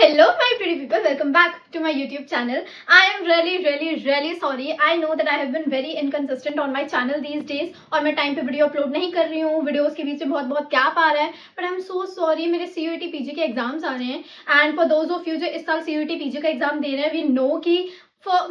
Hello my pretty people, welcome back to my YouTube channel. I am really sorry. I know that I have been very inconsistent on my channel these days और मैं time पे video upload नहीं कर रही हूँ. Videos के बीच में बहुत गैप आ रहा है, but I am so sorry. मेरे CUET PG के एग्जाम्स आ रहे हैं and for those of you जो इस साल CUET PG का एग्जाम दे रहे हैं, वी नो कि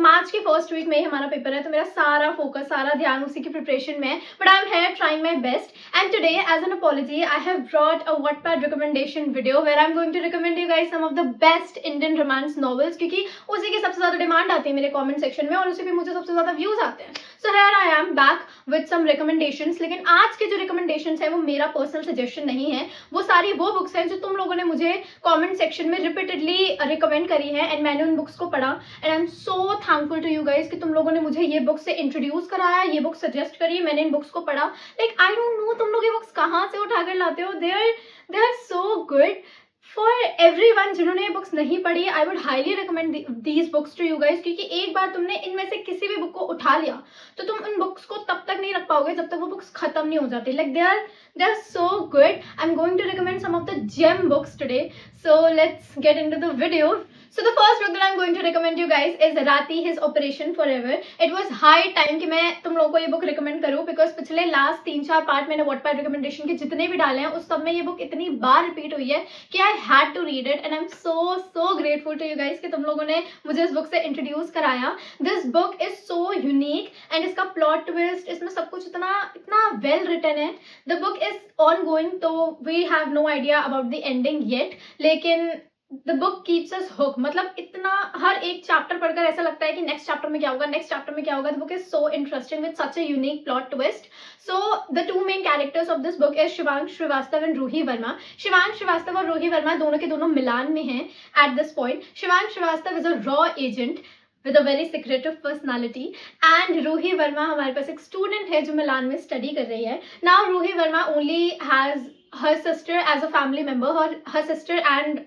मार्च के फर्स्ट वीक में ही हमारा पेपर है, तो मेरा सारा फोकस सारा ध्यान उसी की प्रिपरेशन में है. But I am here trying my best and today as an apology I have brought a Wattpad recommendation video where I am going to recommend you guys some of the best Indian romance novels, क्योंकि उसी की सबसे ज्यादा demand आती है मेरे comment section में और उसी पे मुझे सबसे ज्यादा व्यूज आते हैं. So here I am back with some recommendations. लेकिन आज के जो रिकमेंडेशंस है वो मेरा पर्सनल सजेशन नहीं है, वो सारी वो बुक्स हैं जो तुम लोगों ने मुझे कमेंट सेक्शन में रिपीटेडली रिकमेंड करी है एंड मैंने उन बुक्स को पढ़ा and I am so thankful to you guys कि तुम लोगों ने मुझे ये बुक से इंट्रोड्यूस कराया, ये बुक सजेस्ट करी, मैंने इन बुक्स को पढ़ा. लाइक आई डोंट नो तुम लोग ये बुक्स कहाँ से उठा कर लाते हो. They are so good for everyone. जिन्होंने ये बुक्स नहीं पढ़ी, I would highly recommend these books to you guys, क्योंकि एक बार तुमने इनमें से किसी भी बुक को उठा लिया तो तुम उन बुक्स को तब तक नहीं रख पाओगे जब तक वो बुक्स खत्म नहीं हो जाती. Like they are so good. I am going to recommend some of the gem books today, so let's get into the video. So the first book that I'm going to recommend you guys is Rathi His Operation Forever. It was high time कि मैं तुम लोगों को ये book recommend करूँ, because पिछले last 3-4 part मैंने Wattpad recommendation के जितने भी डाले हैं उस सब में ये बुक इतनी बार रिपीट हुई है कि I had to read it and I am so grateful to you guys कि तुम लोगों ने मुझे इस बुक से इंट्रोड्यूस कराया. This book is so unique and इसका प्लॉट ट्विस्ट, इसमें सब कुछ इतना वेल रिटन है. The book is ongoing, तो we have no idea about the ending yet, लेकिन the book keeps us hook. मतलब इतना हर एक चैप्टर पढ़कर ऐसा लगता है कि नेक्स्ट चैप्टर में क्या होगा, नेक्स्ट चैप्टर में क्या होगा. The book is so interesting with such a unique plot twist. So the two main characters of this book is Shivansh Srivastava and Ruhi Verma. Shivansh Srivastava और रूही वर्मा दोनों के दोनों मिलान में हैं at this point. Shivansh Srivastava is a रॉ agent with a very secretive personality and Ruhi Verma हमारे पास एक student है जो मिलान में स्टडी कर रही है. Now Ruhi Verma only has her sister as a family member, her sister and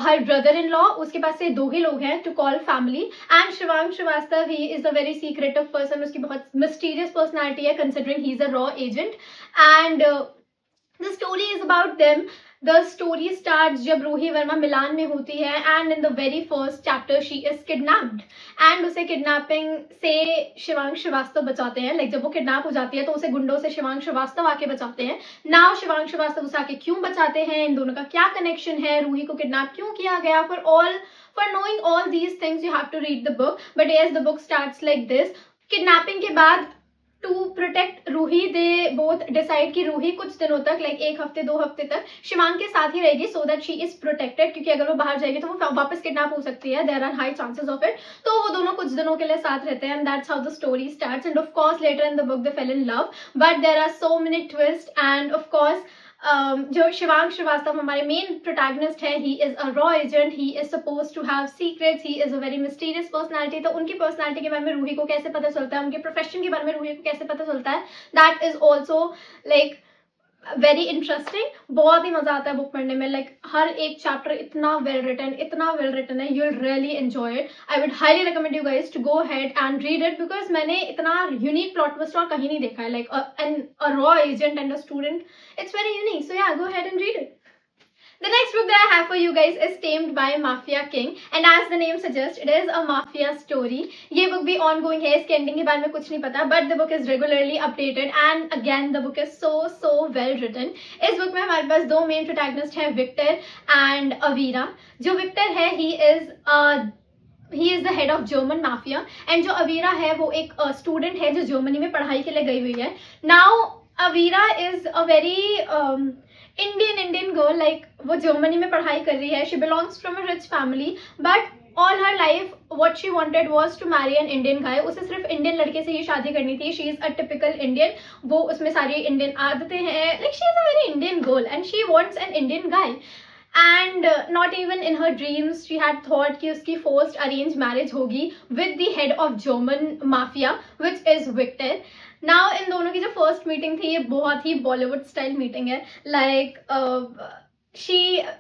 her brother-in-law. उसके पास से दो ही लोग हैं to call family. And Shivansh Srivastava, he is a very secretive person. उसकी बहुत mysterious personality है considering he is a raw agent. And the story is about them. The story starts जब रूही वर्मा मिलान में होती है and in the very first chapter she is kidnapped and उसे kidnapping से शिवांश श्रीवास्तव बचाते हैं. लाइक जब वो किडनैप हो जाती है तो उसे गुंडों से शिवांश श्रीवास्तव आके बचाते हैं. नाउ शिवांश श्रीवास्तव उसे आके क्यों बचाते हैं, इन दोनों का क्या कनेक्शन है, रूही को किडनैप क्यों किया गया, for knowing all these things you have to read the book. But yes, the book starts like this. Kidnapping के बाद to protect Ruhi they both decide कि रूही कुछ दिनों तक, लाइक 1 हफ्ते 2 हफ्ते तक शिवांग के साथ ही रहेगी so that she is protected, क्योंकि अगर वो बाहर जाएगी तो वो वापस किडनैप हो सकती है. There are high chances of it. तो वो दोनों कुछ दिनों के लिए साथ रहते हैं and that's how the story starts. And of course later in the book they fell in love, but there are so many twist and of course जो शिवांश श्रीवास्तव हमारे मेन प्रोटैगनिस्ट है, ही इज अ रॉ agent, he is suppose to have secrets, he is a very mysterious personality. तो उनकी personality के बारे में रूही को कैसे पता चलता है, उनके प्रोफेशन के बारे में रूही को कैसे पता चलता है, that is also like very interesting. बहुत ही मजा आता है बुक पढ़ने में. लाइक हर एक चैप्टर इतना वेल रिटन है, you will really enjoy it. I would highly recommend you guys to go head and read it, because मैंने इतना यूनिक प्लॉट ट्विस्ट और कहीं नहीं देखा है. लाइक अ रॉ agent and a student, it's very unique. So yeah, go head and read it. The next book that I have for you guys is Tamed by Mafia King, and as the name suggests, it is a mafia story. ये book भी ongoing है, इसके ending के बारे में कुछ नहीं पता, but the book is regularly updated and again the book is so well written. इस book में हमारे पास दो main protagonist हैं, Victor and Avira. जो Victor है, he is the head of German mafia, and जो Avira है वो एक student है जो जर्मनी में पढ़ाई के लिए गई हुई है. Now Avira is a very Indian girl, like वो जर्मनी में पढ़ाई कर रही है. She belongs from a rich family, but all her life what she wanted was to marry an Indian guy. उसे सिर्फ इंडियन लड़के से ही शादी करनी थी. She is a typical Indian, वो उसमें सारी इंडियन आदतें हैं. Like she is a very Indian girl and she wants an Indian guy. And not even in her dreams she had thought कि उसकी फर्स्ट अरेंज मैरिज होगी with the head of German mafia which is Victor. Now इन दोनों की जो first meeting थी, ये बहुत ही बॉलीवुड स्टाइल मीटिंग है. लाइक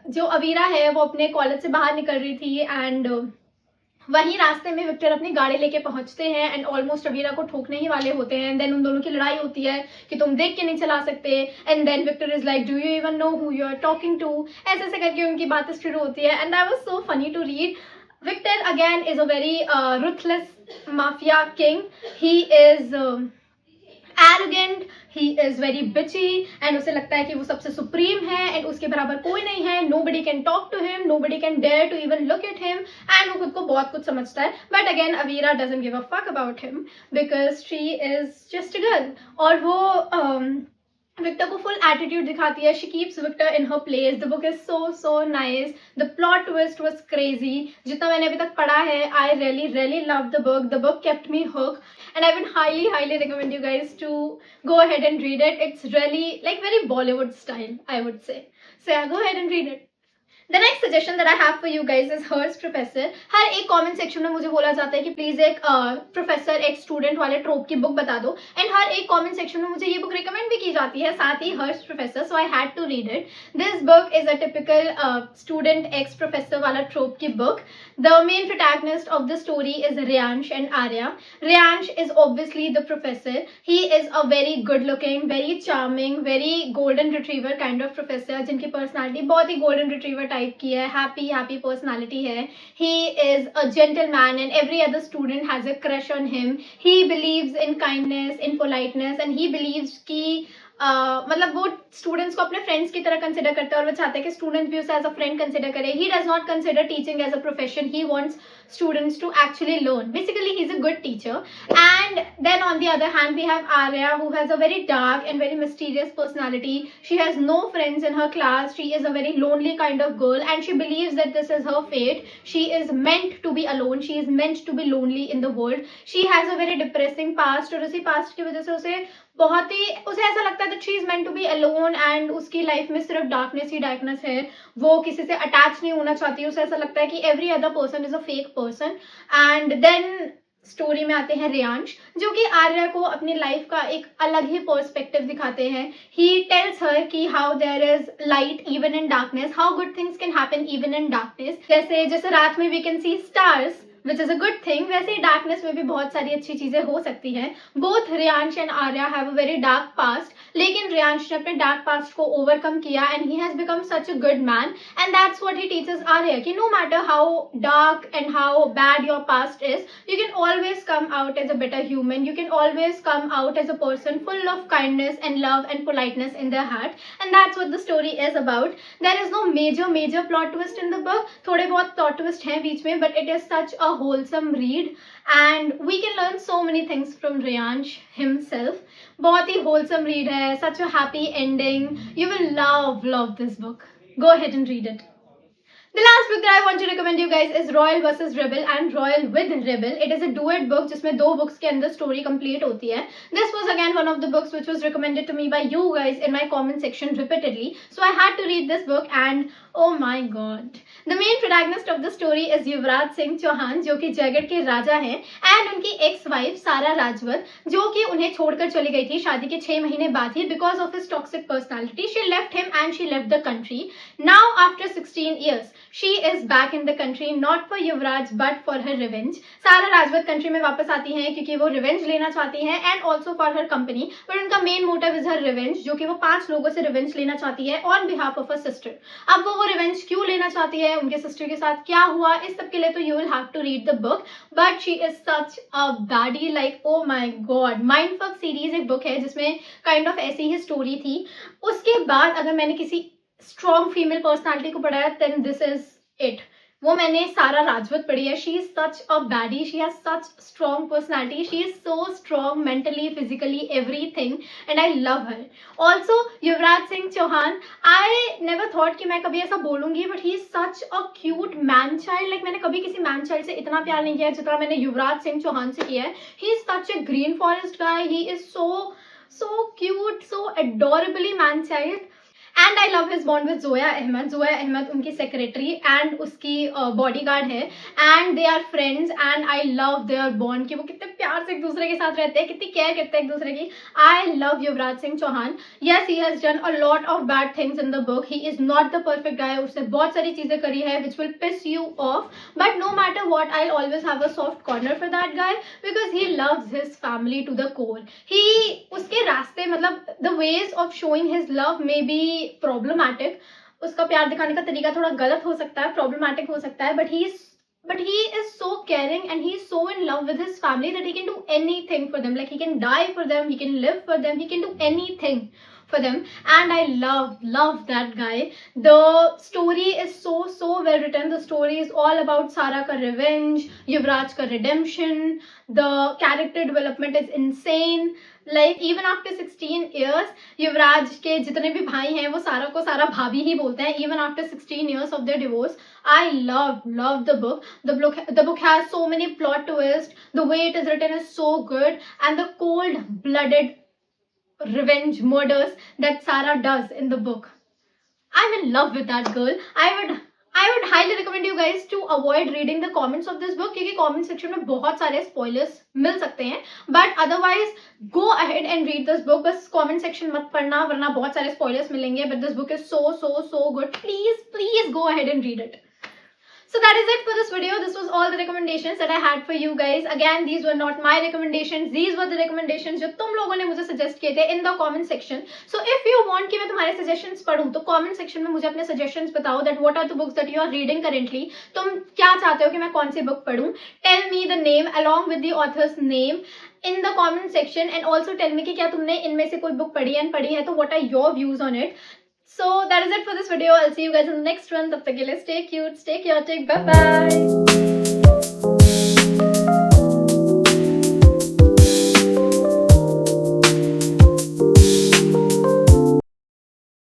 जो अवीरा है वो अपने कॉलेज से बाहर निकल रही थी एंड वहीं रास्ते में विक्टर अपनी गाड़ी लेके पहुंचते हैं एंड ऑलमोस्ट अवीरा को ठोकने ही वाले होते हैं. देन उन दोनों की लड़ाई होती है कि तुम देख के नहीं चला सकते. And then Victor is like, do you even know who you are talking to. ऐसे ऐसे करके उनकी बातें शुरू होती है and that was so funny to read. Victor again is a very ruthless mafia king. He is arrogant, he is very bitchy and उसे लगता है कि वो सबसे सुप्रीम है and उसके बराबर कोई नहीं है. Nobody can talk to him, nobody can dare to even look at him and वो खुद को बहुत कुछ समझता है. But again Avira doesn't give a fuck about him because she is just a girl. और वो विक्टर को फुल एटीट्यूड दिखाती है. She keeps Victor in her place. The book is so nice. The plot twist was crazy. जितना मैंने अभी तक पढ़ा है, I really love the book. The book kept me hook and I would highly recommend you guys to go ahead and read it. It's really like very Bollywood style, I would say. So yeah, go ahead and read it. The next suggestion that I have for you guys is Hearst Professor. हर एक comment section में मुझे बोला जाता है कि please एक professor एक student वाले ट्रोप की बुक बता दो एंड हर एक कमेंट सेक्शन में मुझे ये बुक रिकमेंड भी की जाती है, साथ ही हर्स्ट professor. So I had to read it. This book is a typical student x professor वाला ट्रोप की बुक. The main protagonist of the story is Riyansh and Arya. Riyansh is obviously the professor. He is a very good looking, very charming, very golden retriever kind of professor जिनकी personality बहुत ही golden retriever type की है. happy personality है. He is a gentleman and every other student has a crush on him. He believes in kindness, in politeness and he believes कि मतलब वो students को अपने फ्रेंड्स की तरह कंसिडर करते हैं और वो चाहते हैं कि स्टूडेंट्स भी उसे एज अ फ्रेंड कंसिडर करें. He does not consider teaching as a profession. He wants students to actually learn. Basically he's a good teacher. And then on the other hand we have Arya, who has a very dark and very mysterious personality. She has no friends in her class. She is a very lonely kind of girl and she believes that this is her fate. She is meant to be alone. She is meant to be lonely in the world. She has a very depressing past और उसी past की वजह से उसे बहुत ही उसे ऐसा लगता है that she is meant to be alone and उसकी लाइफ में सिर्फ डार्कनेस ही डार्कनेस है. वो किसी से अटैच नहीं होना चाहती. उसे ऐसा लगता है कि every other person is a fake person. And then story में आते हैं रियांश, जो कि आर्या को अपनी लाइफ का एक अलग ही पर्सपेक्टिव दिखाते हैं. ही टेल्स हर कि how there is light even in darkness, how good things can happen even in darkness. जैसे रात में we can see stars which is a good thing, वैसे ही डार्कनेस में भी बहुत सारी अच्छी चीजें हो सकती हैं. Both Riyansh and Arya have a very dark past, लेकिन रियांश ने अपने डार्क पास्ट को ओवरकम किया and he has become such a good man. And that's what he teaches Arya कि no matter how dark and how bad your past is, you can always come out as a better human. You can always come out as a person full of kindness and love and politeness in their heart. And that's what the story is about. There is no major plot twist in the book. थोड़े बहुत plot twist हैं बीच में, but it is such a wholesome read and we can learn so many things from Riyansh himself. बहुत ही wholesome read है, such a happy ending. You will love this book. Go ahead and read it. The last book that I want to recommend you guys is Royal vs Rebel and Royal with Rebel. It is a duet book जिसमें दो books के अंदर story complete होती है. This was again one of the books which was recommended to me by you guys in my comment section repeatedly. So I had to read this book and oh my god. The main protagonist of the story is युवराज सिंह चौहान, जो कि जयगढ़ के राजा हैं, and उनकी ex wife सारा राजवत, जो कि उन्हें छोड़कर चली गई थी शादी के 6 महीने बाद ही. Because of his toxic personality, she left him and she left the country. Now after 16 years, she is back in the country, not for Yuvraj but for her revenge. सारा राजवत कंट्री में वापस आती हैं क्योंकि वो रिवेंज लेना चाहती हैं and also for her company. But उनका main motive is her revenge, जो कि वो 5 लोगों से रिवेंज लेना चाहती है on behalf of her sister. अब वो रिवेंज क्यों लेना चाहती है, उनके सिस्टर के साथ क्या हुआ, इस सब के लिए तो you will have to read the book. But she is such a baddie, like oh my god. Mindfuck series एक बुक है जिसमें काइंड ऑफ ऐसी ही स्टोरी थी. उसके बाद अगर मैंने किसी स्ट्रॉन्ग फीमेल पर्सनालिटी को पढ़ा है देन दिस इज इट. वो मैंने सारा राजवत पढ़ी है. She is such a baddie, she has such strong personality, she is so strong mentally, physically, everything and I love her. Also Yuvraj Singh Chauhan, I never thought कि मैं कभी ऐसा बोलूंगी, but he is such a cute man child. Like मैंने कभी किसी man child से इतना प्यार नहीं किया जितना मैंने युवराज सिंह चौहान से किया है. He is such a green forest guy. He is so cute, so adorably man child. And I love his bond with Zoya Ahmed. Zoya Ahmed उनकी सेक्रेटरी एंड उसकी बॉडीगार्ड है, and they are friends and I love their bond कि वो कितने प्यार से एक दूसरे के साथ रहते हैं, कितनी केयर करते हैं एक दूसरे की. I love Yuvraj Singh Chauhan. Yes, he has done a lot of bad things in the book. He is not the perfect guy. उसने बहुत सारी चीजें करी है which will piss you off, but no matter what I always have a soft corner for that guy because he loves his family to the core. He उसके रास्ते मतलब the ways of showing his love may be problematic. उसका प्यार दिखाने का तरीका थोड़ा गलत हो सकता है, प्रॉब्लमैटिक हो सकता है, but he is so caring and he is so in love with his family that he can do anything for them. Like he can die for them, he can live for them, he can do anything for them, and I love that guy. The story is so well written. The story is all about Sara ka revenge, Yuvraj ka redemption. The character development is insane. Like even after 16 years, युवराज के जितने भी भाई हैं वो सारा को सारा भाभी ही बोलते हैं. Even after 16 years of their divorce, I love the book. The book has so many plot twists. The way it is written is so good, and the cold-blooded revenge murders that Sarah does in the book. I'm in love with that girl. I would highly recommend you guys to avoid reading the comments of this book क्योंकि comment section में बहुत सारे spoilers मिल सकते हैं. But otherwise, go ahead and read this book. बस comment section मत पढ़ना वरना बहुत सारे spoilers मिलेंगे. But this book is so good. Please go ahead and read it. So that is it for this video. This was all the recommendations that I had for you guys. Again, these were not my recommendations. These were the recommendations जो तुम लोगों ने मुझे suggest किए थे in the comment section. So if you want कि मैं तुम्हारे suggestions पढूं तो comment section में मुझे अपने suggestions बताओ that what are the books that you are reading currently. तुम क्या चाहते हो कि मैं कौन सी book पढूं. Tell me the name along with the author's name in the comment section, and also tell me कि क्या तुमने इनमें से कोई book पढ़ी है तो what are your views on it. So that is it for this video. I'll see you guys in the next one. Tab tak ke liye stay cute, stay chaotic. Bye bye.